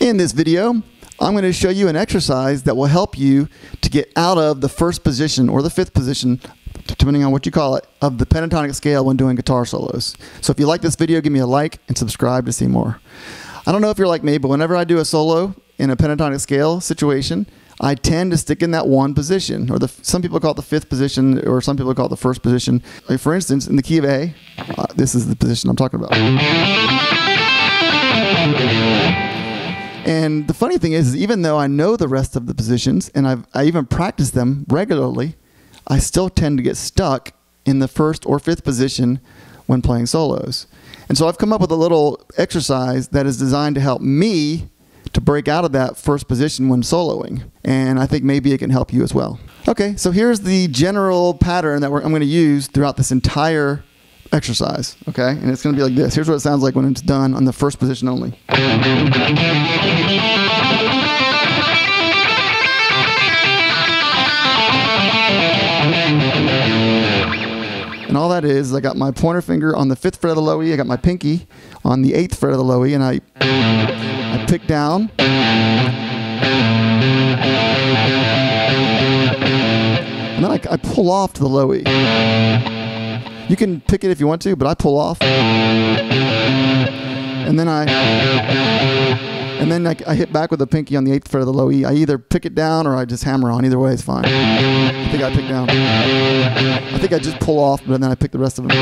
In this video, I'm going to show you an exercise that will help you to get out of the first position or the fifth position, depending on what you call it, of the pentatonic scale when doing guitar solos. So if you like this video, give me a like and subscribe to see more. I don't know if you're like me, but whenever I do a solo in a pentatonic scale situation, I tend to stick in that one position, or some people call it the fifth position, or some people call it the first position. Like for instance, in the key of A, this is the position I'm talking about. And the funny thing is even though I know the rest of the positions, and I even practice them regularly, I still tend to get stuck in the first or fifth position when playing solos. And so I've come up with a little exercise that is designed to help me to break out of that first position when soloing. And I think maybe it can help you as well. Okay, so here's the general pattern that I'm going to use throughout this entire exercise, okay? And it's going to be like this. Here's what it sounds like when it's done on the first position only. And all that is, I got my pointer finger on the 5th fret of the low E, I got my pinky on the 8th fret of the low E, and I pick down. And then I pull off to the low E. You can pick it if you want to, but I pull off. And then I hit back with the pinky on the 8th fret of the low E. I either pick it down or I just hammer on. Either way is fine. I think I pick down. I think I just pull off, but then I pick the rest of them.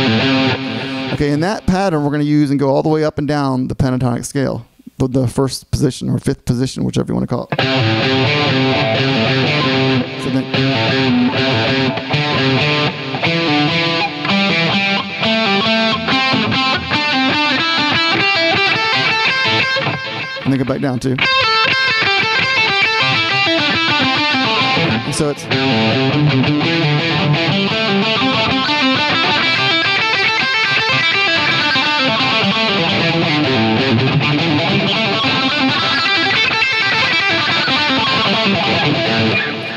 Okay, in that pattern we're going to use and go all the way up and down the pentatonic scale. The first position or fifth position, whichever you want to call it. So then, and then go back down too. And so it's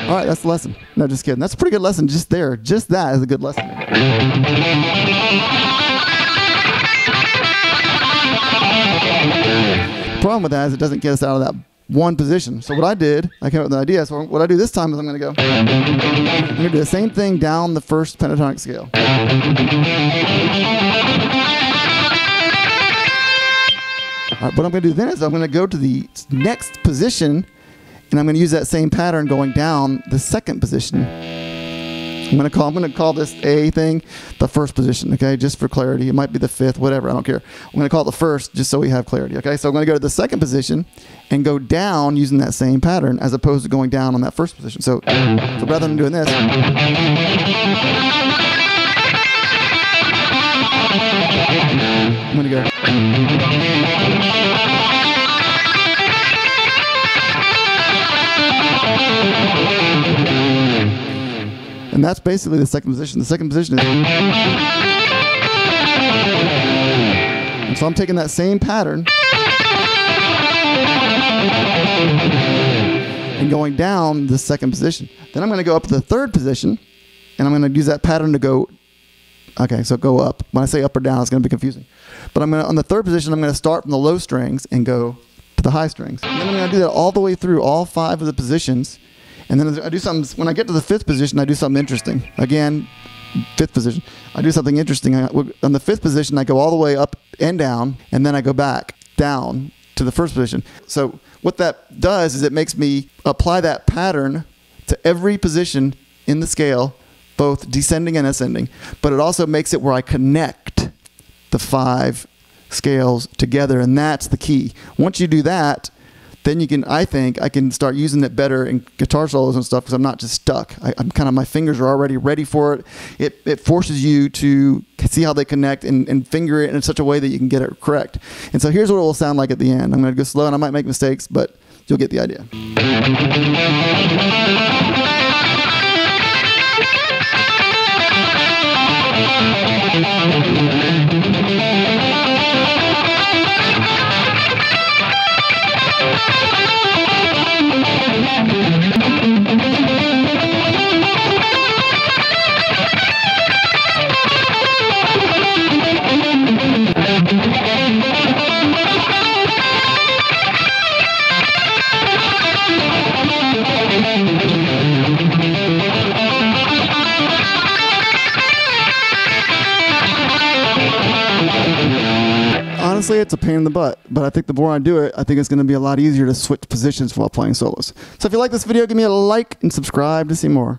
all right, that's the lesson. No, just kidding. That's a pretty good lesson just there. Just that is a good lesson. The problem with that is it doesn't get us out of that one position. So what I did, I came up with an idea. So what I do this time is I'm going to do the same thing down the first pentatonic scale. All right, what I'm going to do then is I'm going to go to the next position, and I'm going to use that same pattern going down the second position. I'm going to call this A thing the first position, okay, just for clarity. It might be the fifth, whatever, I don't care. I'm going to call it the first just so we have clarity, okay? So I'm going to go to the second position and go down using that same pattern as opposed to going down on that first position. So rather than doing this, I'm going to go. And that's basically the second position. The second position is... And so I'm taking that same pattern and going down the second position. Then I'm going to go up to the third position, and I'm going to use that pattern to go... Okay, so go up. When I say up or down, it's going to be confusing. But on the third position, I'm going to start from the low strings and go to the high strings. And then I'm going to do that all the way through all 5 of the positions. And then I do something, when I get to the fifth position, I do something interesting. Again, fifth position. I do something interesting. On the fifth position, I go all the way up and down, and then I go back down to the first position. So what that does is it makes me apply that pattern to every position in the scale, both descending and ascending. But it also makes it where I connect the 5 scales together, and that's the key. Once you do that, then you can, I think, I can start using it better in guitar solos and stuff because I'm not just stuck. I'm kind of, my fingers are already ready for it. It forces you to see how they connect and finger it in such a way that you can get it correct. And so here's what it will sound like at the end. I'm going to go slow and I might make mistakes, but you'll get the idea. honestly, it's a pain in the butt, but I think the more I do it, I think it's going to be a lot easier to switch positions while playing solos. So if you like this video, give me a like and subscribe to see more.